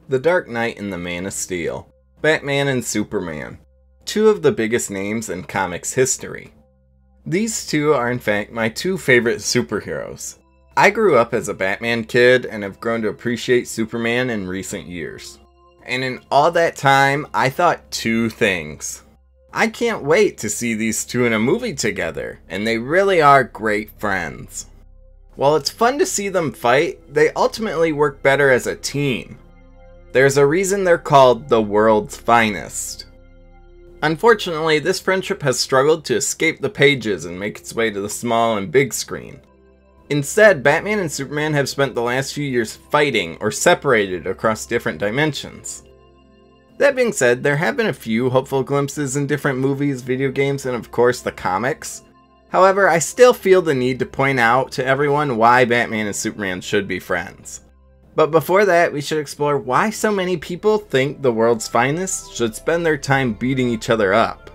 The Dark Knight and the Man of Steel, Batman and Superman, two of the biggest names in comics history. These two are in fact my two favorite superheroes. I grew up as a Batman kid and have grown to appreciate Superman in recent years. And in all that time, I thought two things. I can't wait to see these two in a movie together, and they really are great friends. While it's fun to see them fight, they ultimately work better as a team. There's a reason they're called the world's finest. Unfortunately, this friendship has struggled to escape the pages and make its way to the small and big screen. Instead, Batman and Superman have spent the last few years fighting or separated across different dimensions. That being said, there have been a few hopeful glimpses in different movies, video games, and of course the comics. However, I still feel the need to point out to everyone why Batman and Superman should be friends. But before that, we should explore why so many people think the world's finest should spend their time beating each other up.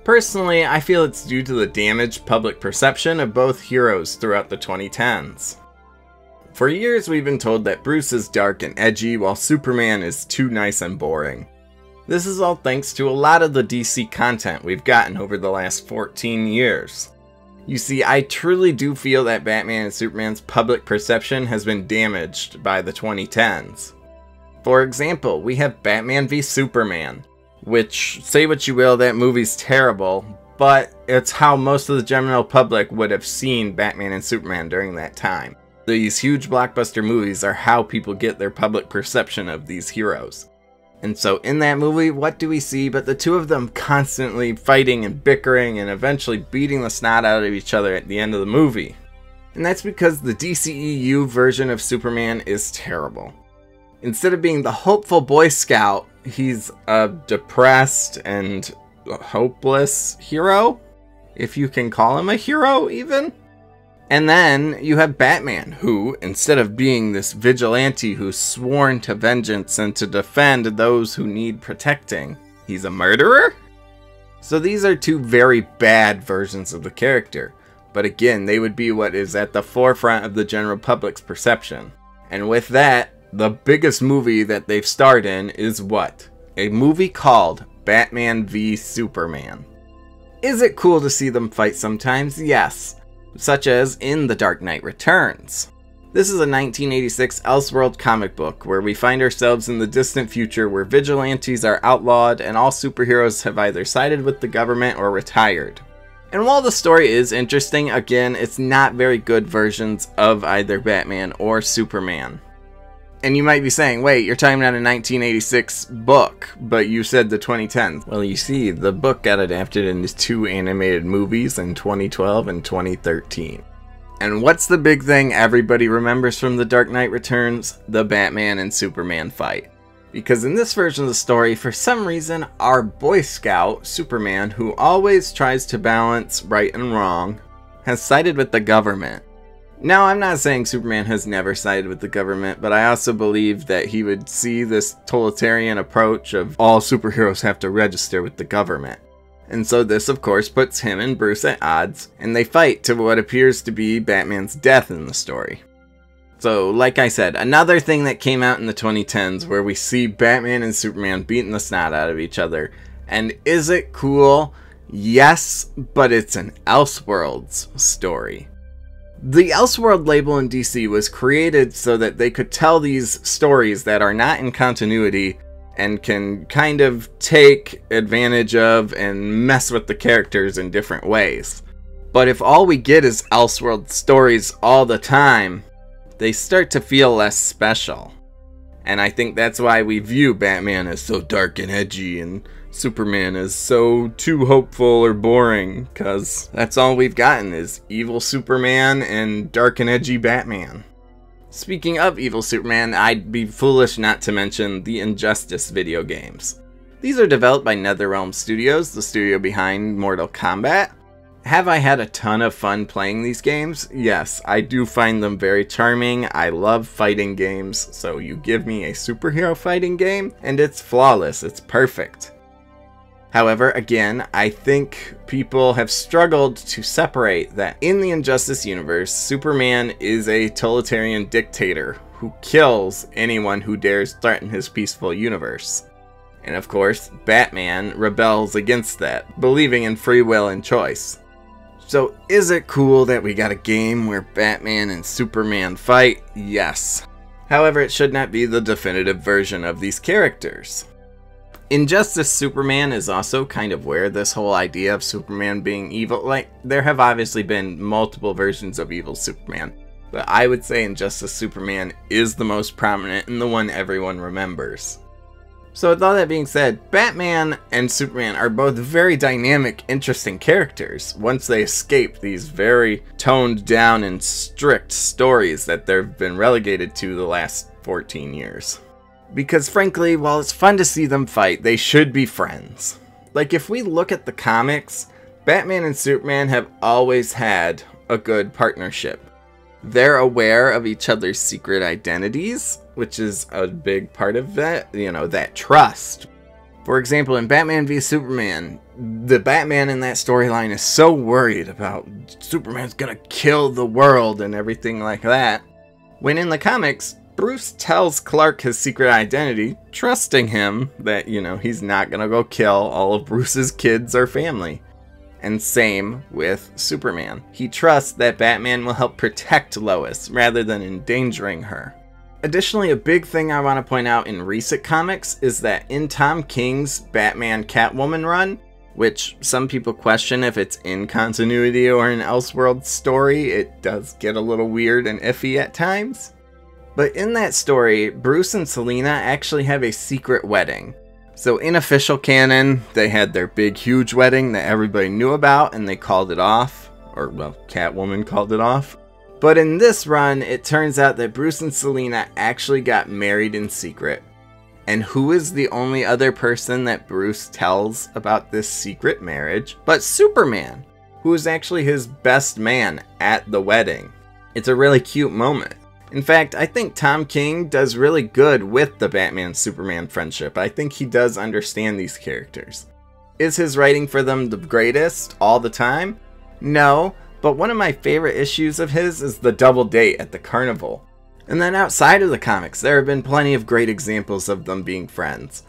Personally, I feel it's due to the damaged public perception of both heroes throughout the 2010s. For years, we've been told that Bruce is dark and edgy, while Superman is too nice and boring. This is all thanks to a lot of the DC content we've gotten over the last 14 years. You see, I truly do feel that Batman and Superman's public perception has been damaged by the 2010s. For example, we have Batman v Superman, which, say what you will, that movie's terrible, but it's how most of the general public would have seen Batman and Superman during that time. These huge blockbuster movies are how people get their public perception of these heroes. And so in that movie, what do we see but the two of them constantly fighting and bickering and eventually beating the snot out of each other at the end of the movie? And that's because the DCEU version of Superman is terrible. Instead of being the hopeful Boy Scout, he's a depressed and hopeless hero? If you can call him a hero, even? And then you have Batman, who, instead of being this vigilante who's sworn to vengeance and to defend those who need protecting, he's a murderer? So these are two very bad versions of the character, but again, they would be what is at the forefront of the general public's perception. And with that, the biggest movie that they've starred in is what? A movie called Batman v Superman. Is it cool to see them fight sometimes? Yes. Such as in The Dark Knight Returns. This is a 1986 Elseworld comic book where we find ourselves in the distant future where vigilantes are outlawed and all superheroes have either sided with the government or retired. And while the story is interesting, again, it's not very good versions of either Batman or Superman. And you might be saying, wait, you're talking about a 1986 book, but you said the 2010s. Well, you see, the book got adapted into two animated movies in 2012 and 2013. And what's the big thing everybody remembers from The Dark Knight Returns? The Batman and Superman fight. Because in this version of the story, for some reason, our Boy Scout, Superman, who always tries to balance right and wrong, has sided with the government. Now, I'm not saying Superman has never sided with the government, but I also believe that he would see this totalitarian approach of all superheroes have to register with the government. And so this, of course, puts him and Bruce at odds, and they fight to what appears to be Batman's death in the story. So, like I said, another thing that came out in the 2010s where we see Batman and Superman beating the snot out of each other. And is it cool? Yes, but it's an Elseworlds story. The Elseworld label in DC was created so that they could tell these stories that are not in continuity and can kind of take advantage of and mess with the characters in different ways. But if all we get is Elseworld stories all the time, they start to feel less special. And I think that's why we view Batman as so dark and edgy and Superman is so too hopeful or boring, cause that's all we've gotten is evil Superman and dark and edgy Batman. Speaking of evil Superman, I'd be foolish not to mention the Injustice video games. These are developed by NetherRealm Studios, the studio behind Mortal Kombat. Have I had a ton of fun playing these games? Yes, I do find them very charming. I love fighting games, so you give me a superhero fighting game, and it's flawless, it's perfect. However, again, I think people have struggled to separate that in the Injustice universe, Superman is a totalitarian dictator who kills anyone who dares threaten his peaceful universe. And of course, Batman rebels against that, believing in free will and choice. So is it cool that we got a game where Batman and Superman fight? Yes. However, it should not be the definitive version of these characters. Injustice Superman is also kind of where this whole idea of Superman being evil, like, there have obviously been multiple versions of evil Superman, but I would say Injustice Superman is the most prominent and the one everyone remembers. So with all that being said, Batman and Superman are both very dynamic, interesting characters once they escape these very toned down and strict stories that they've been relegated to the last 14 years. Because frankly, while it's fun to see them fight, they should be friends. Like, if we look at the comics, Batman and Superman have always had a good partnership. They're aware of each other's secret identities, which is a big part of that, that trust. For example, in Batman v Superman, the Batman in that storyline is so worried about Superman's gonna kill the world and everything like that, when in the comics, Bruce tells Clark his secret identity, trusting him that, he's not gonna go kill all of Bruce's kids or family. And same with Superman. He trusts that Batman will help protect Lois rather than endangering her. Additionally, a big thing I want to point out in recent comics is that in Tom King's Batman Catwoman run, which some people question if it's in continuity or an Elseworlds story, it does get a little weird and iffy at times. But in that story, Bruce and Selina actually have a secret wedding. So in official canon, they had their big huge wedding that everybody knew about and they called it off. Or, well, Catwoman called it off. But in this run, it turns out that Bruce and Selina actually got married in secret. And who is the only other person that Bruce tells about this secret marriage but Superman, who is actually his best man at the wedding. It's a really cute moment. In fact, I think Tom King does really good with the Batman-Superman friendship. I think he does understand these characters. Is his writing for them the greatest all the time? No, but one of my favorite issues of his is the double date at the carnival. And then outside of the comics, there have been plenty of great examples of them being friends.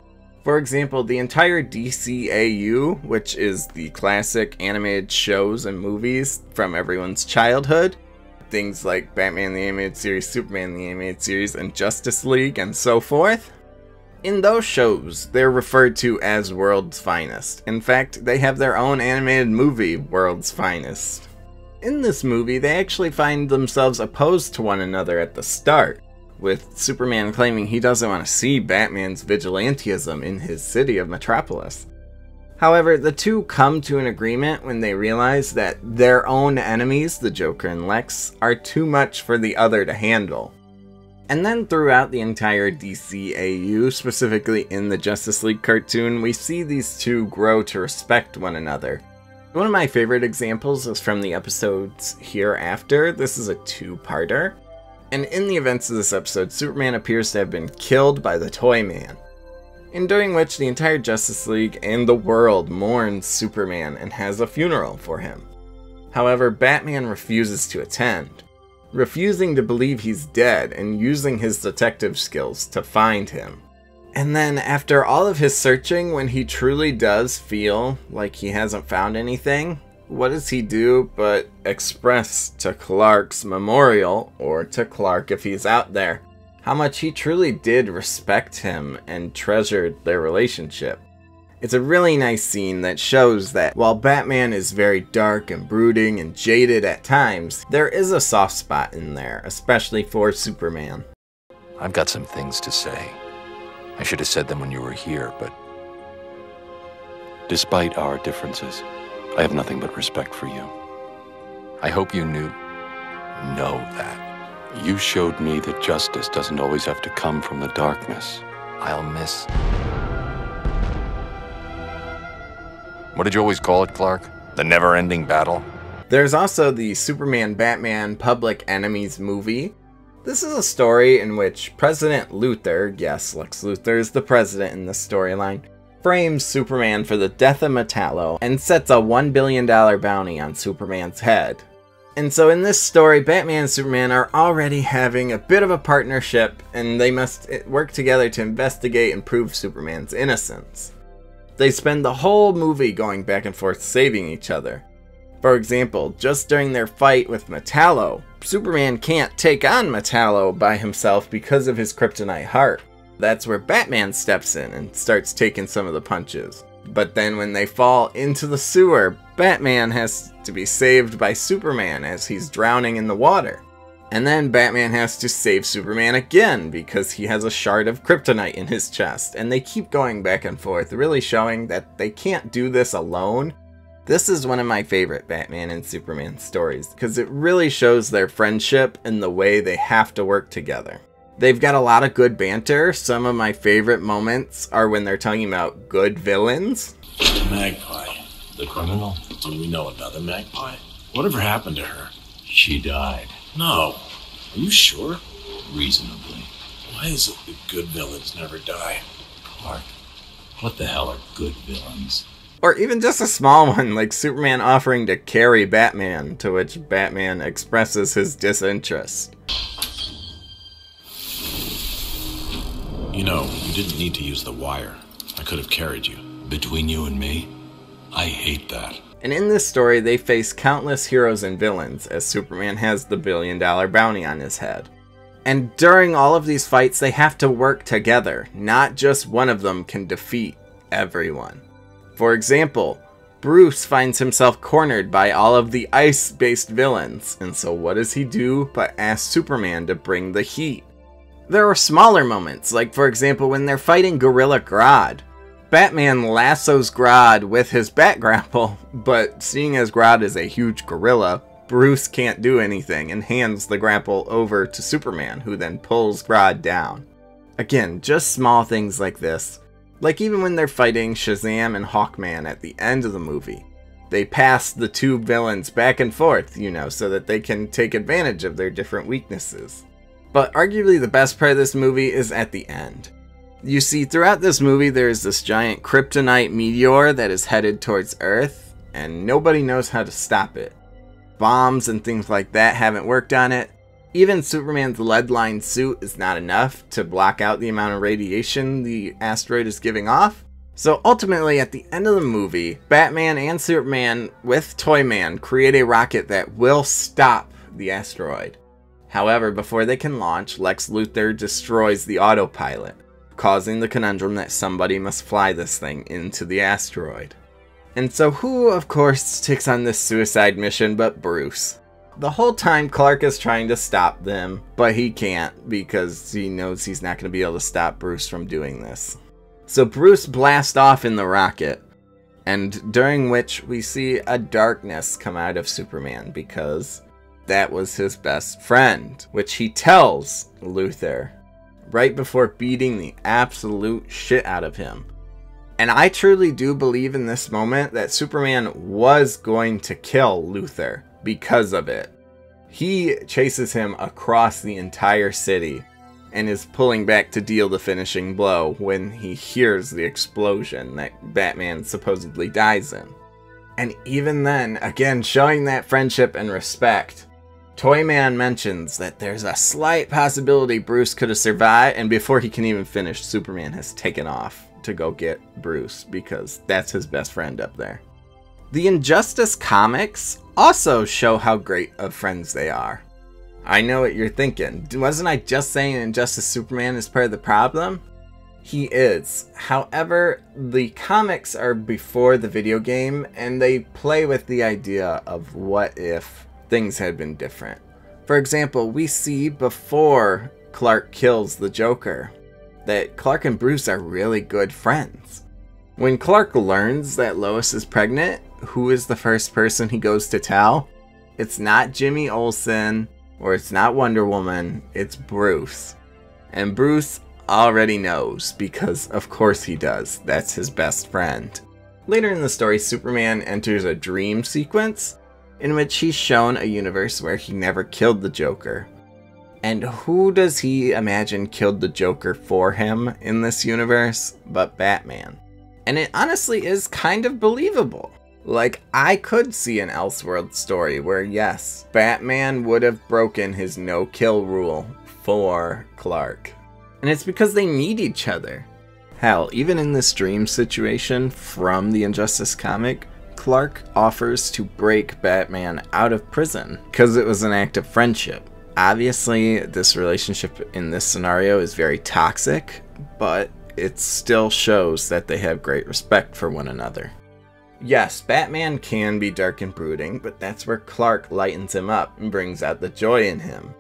For example, the entire DCAU, which is the classic animated shows and movies from everyone's childhood, things like Batman the Animated Series, Superman the Animated Series, and Justice League, and so forth. In those shows, they're referred to as World's Finest. In fact, they have their own animated movie, World's Finest. In this movie, they actually find themselves opposed to one another at the start, with Superman claiming he doesn't want to see Batman's vigilantism in his city of Metropolis. However, the two come to an agreement when they realize that their own enemies, the Joker and Lex, are too much for the other to handle. And then throughout the entire DCAU, specifically in the Justice League cartoon, we see these two grow to respect one another. One of my favorite examples is from the episodes Hereafter. This is a two-parter. And in the events of this episode, Superman appears to have been killed by the Toyman, in during which the entire Justice League and the world mourns Superman and has a funeral for him. However, Batman refuses to attend, refusing to believe he's dead and using his detective skills to find him. And then after all of his searching, when he truly does feel like he hasn't found anything, what does he do but express to Clark's memorial, or to Clark if he's out there, how much he truly did respect him and treasured their relationship. It's a really nice scene that shows that while Batman is very dark and brooding and jaded at times, there is a soft spot in there, especially for Superman. I've got some things to say. I should have said them when you were here, but despite our differences, I have nothing but respect for you. I hope you know that. You showed me that justice doesn't always have to come from the darkness. I'll miss. What did you always call it, Clark? The never-ending battle? There's also the Superman-Batman Public Enemies movie. This is a story in which President Luthor, yes, Lex Luthor is the president in this storyline, frames Superman for the death of Metallo and sets a $1 billion bounty on Superman's head. And so in this story, Batman and Superman are already having a bit of a partnership, and they must work together to investigate and prove Superman's innocence. They spend the whole movie going back and forth saving each other. For example, just during their fight with Metallo, Superman can't take on Metallo by himself because of his kryptonite heart. That's where Batman steps in and starts taking some of the punches. But then when they fall into the sewer, Batman has to be saved by Superman as he's drowning in the water. And then Batman has to save Superman again because he has a shard of kryptonite in his chest. And they keep going back and forth, really showing that they can't do this alone. This is one of my favorite Batman and Superman stories because it really shows their friendship and the way they have to work together. They've got a lot of good banter. Some of my favorite moments are when they're talking about good villains. Magpie, the criminal? Do we know another Magpie? Whatever happened to her? She died. No. Are you sure? Reasonably. Why is it that good villains never die? Clark, what the hell are good villains? Or even just a small one, like Superman offering to carry Batman, to which Batman expresses his disinterest. You know, you didn't need to use the wire. I could have carried you. Between you and me, I hate that. And in this story, they face countless heroes and villains, as Superman has the $1 billion bounty on his head. And during all of these fights, they have to work together. Not just one of them can defeat everyone. For example, Bruce finds himself cornered by all of the ice-based villains, and so what does he do but ask Superman to bring the heat? There are smaller moments, like for example when they're fighting Gorilla Grodd. Batman lassos Grodd with his bat grapple, but seeing as Grodd is a huge gorilla, Bruce can't do anything and hands the grapple over to Superman, who then pulls Grodd down. Again, just small things like this. Like even when they're fighting Shazam and Hawkman at the end of the movie. They pass the two villains back and forth, you know, so that they can take advantage of their different weaknesses. But arguably the best part of this movie is at the end. You see, throughout this movie there's this giant kryptonite meteor that is headed towards Earth, and nobody knows how to stop it. Bombs and things like that haven't worked on it. Even Superman's lead-lined suit is not enough to block out the amount of radiation the asteroid is giving off. So ultimately, at the end of the movie, Batman and Superman with Toyman create a rocket that will stop the asteroid. However, before they can launch, Lex Luthor destroys the autopilot, causing the conundrum that somebody must fly this thing into the asteroid. And so who, of course, takes on this suicide mission but Bruce? The whole time Clark is trying to stop them, but he can't because he knows he's not going to be able to stop Bruce from doing this. So Bruce blasts off in the rocket, and during which we see a darkness come out of Superman because that was his best friend, which he tells Luthor right before beating the absolute shit out of him. And I truly do believe in this moment that Superman was going to kill Luthor because of it. He chases him across the entire city and is pulling back to deal the finishing blow when he hears the explosion that Batman supposedly dies in. And even then, again showing that friendship and respect, Toyman mentions that there's a slight possibility Bruce could have survived, and before he can even finish, Superman has taken off to go get Bruce because that's his best friend up there. The Injustice comics also show how great of friends they are. I know what you're thinking. Wasn't I just saying Injustice Superman is part of the problem? He is. However, the comics are before the video game, and they play with the idea of what if things had been different. For example, we see before Clark kills the Joker that Clark and Bruce are really good friends. When Clark learns that Lois is pregnant, who is the first person he goes to tell? It's not Jimmy Olsen, or it's not Wonder Woman, it's Bruce. And Bruce already knows, because of course he does. That's his best friend. Later in the story, Superman enters a dream sequence in which he's shown a universe where he never killed the Joker. And who does he imagine killed the Joker for him in this universe but Batman? And it honestly is kind of believable. Like, I could see an Elseworld story where, yes, Batman would have broken his no-kill rule for Clark. And it's because they need each other. Hell, even in this dream situation from the Injustice comic, Clark offers to break Batman out of prison because it was an act of friendship. Obviously, this relationship in this scenario is very toxic, but it still shows that they have great respect for one another. Yes, Batman can be dark and brooding, but that's where Clark lightens him up and brings out the joy in him.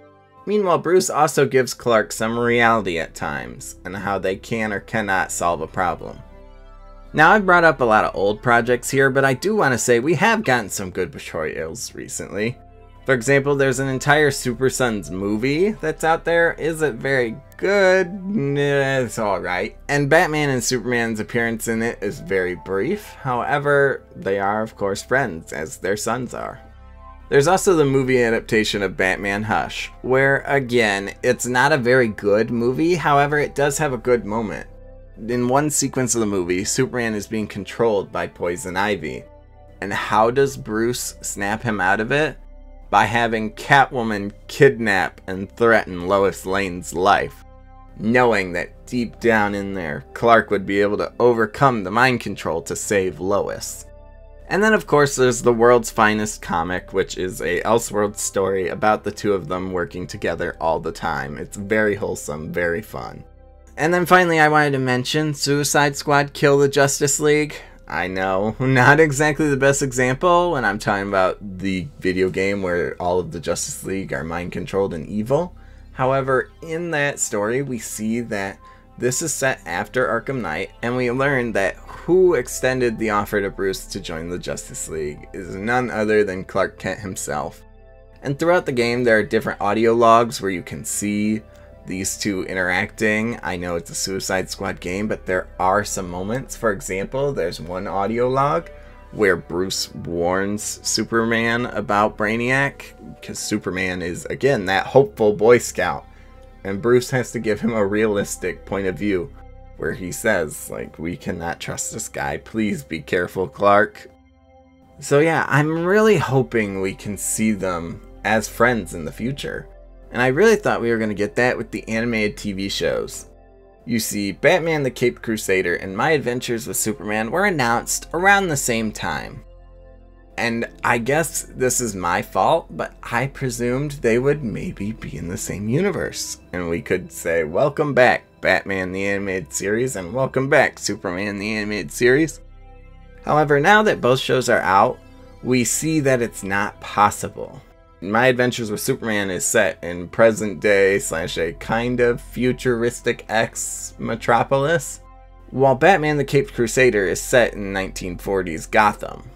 Meanwhile, Bruce also gives Clark some reality at times, and how they can or cannot solve a problem. Now, I've brought up a lot of old projects here, but I do want to say we have gotten some good portrayals recently. For example, there's an entire Super Sons movie that's out there. Is it very good? It's alright. And Batman and Superman's appearance in it is very brief. However, they are of course friends, as their sons are. There's also the movie adaptation of Batman Hush, where again, it's not a very good movie, however it does have a good moment. In one sequence of the movie, Superman is being controlled by Poison Ivy. And how does Bruce snap him out of it? By having Catwoman kidnap and threaten Lois Lane's life, knowing that deep down in there, Clark would be able to overcome the mind control to save Lois. And then of course there's the world's finest comic, which is a Elseworld story about the two of them working together all the time. It's very wholesome, very fun. And then finally I wanted to mention Suicide Squad Kill the Justice League. I know, not exactly the best example when I'm talking about the video game where all of the Justice League are mind-controlled and evil. However, in that story, we see that this is set after Arkham Knight, and we learn that who extended the offer to Bruce to join the Justice League is none other than Clark Kent himself. And throughout the game, there are different audio logs where you can see these two interacting. I know it's a Suicide Squad game, but there are some moments. For example, there's one audio log where Bruce warns Superman about Brainiac, because Superman is, again, that hopeful Boy Scout. And Bruce has to give him a realistic point of view, where he says, like, we cannot trust this guy. Please be careful, Clark. So yeah, I'm really hoping we can see them as friends in the future. And I really thought we were going to get that with the animated TV shows. You see, Batman the Caped Crusader and My Adventures with Superman were announced around the same time. And I guess this is my fault, but I presumed they would maybe be in the same universe. And we could say, welcome back, Batman the Animated Series, and welcome back, Superman the Animated Series. However, now that both shows are out, we see that it's not possible. My Adventures with Superman is set in present day / a kind of futuristic Metropolis, while Batman the Caped Crusader is set in 1940s Gotham.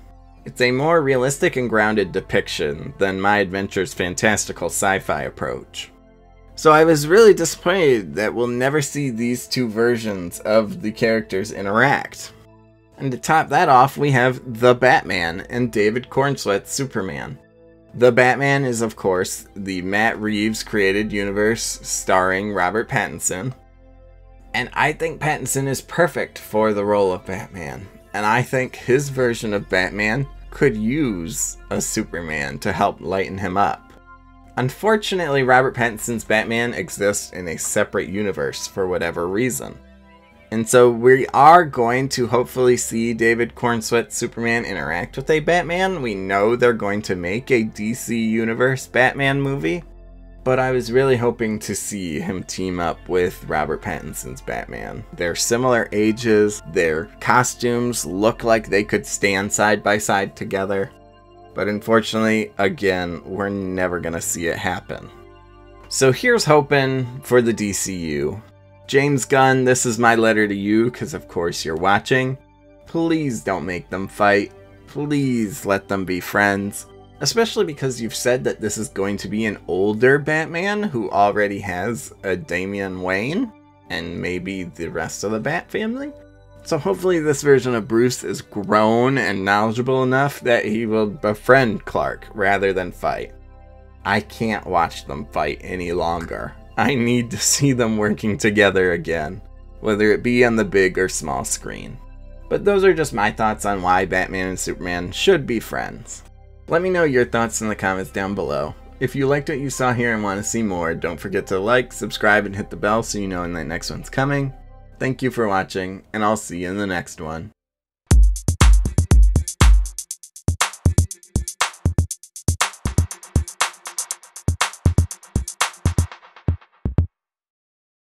It's a more realistic and grounded depiction than My Adventures' fantastical sci-fi approach. So I was really disappointed that we'll never see these two versions of the characters interact. And to top that off, we have The Batman and David Cornsweet's Superman. The Batman is, of course, the Matt Reeves created universe starring Robert Pattinson. And I think Pattinson is perfect for the role of Batman. And I think his version of Batman could use a Superman to help lighten him up. Unfortunately, Robert Pattinson's Batman exists in a separate universe for whatever reason. And so we are going to hopefully see David Cornsweet's Superman interact with a Batman. We know they're going to make a DC Universe Batman movie, but I was really hoping to see him team up with Robert Pattinson's Batman. They're similar ages, their costumes look like they could stand side by side together, but unfortunately, again, we're never gonna see it happen. So here's hoping for the DCU. James Gunn, this is my letter to you, because of course you're watching. Please don't make them fight. Please let them be friends. Especially because you've said that this is going to be an older Batman who already has a Damian Wayne, and maybe the rest of the Bat family. So hopefully this version of Bruce is grown and knowledgeable enough that he will befriend Clark rather than fight. I can't watch them fight any longer. I need to see them working together again, whether it be on the big or small screen. But those are just my thoughts on why Batman and Superman should be friends. Let me know your thoughts in the comments down below. If you liked what you saw here and want to see more, don't forget to like, subscribe, and hit the bell so you know when the next one's coming. Thank you for watching, and I'll see you in the next one.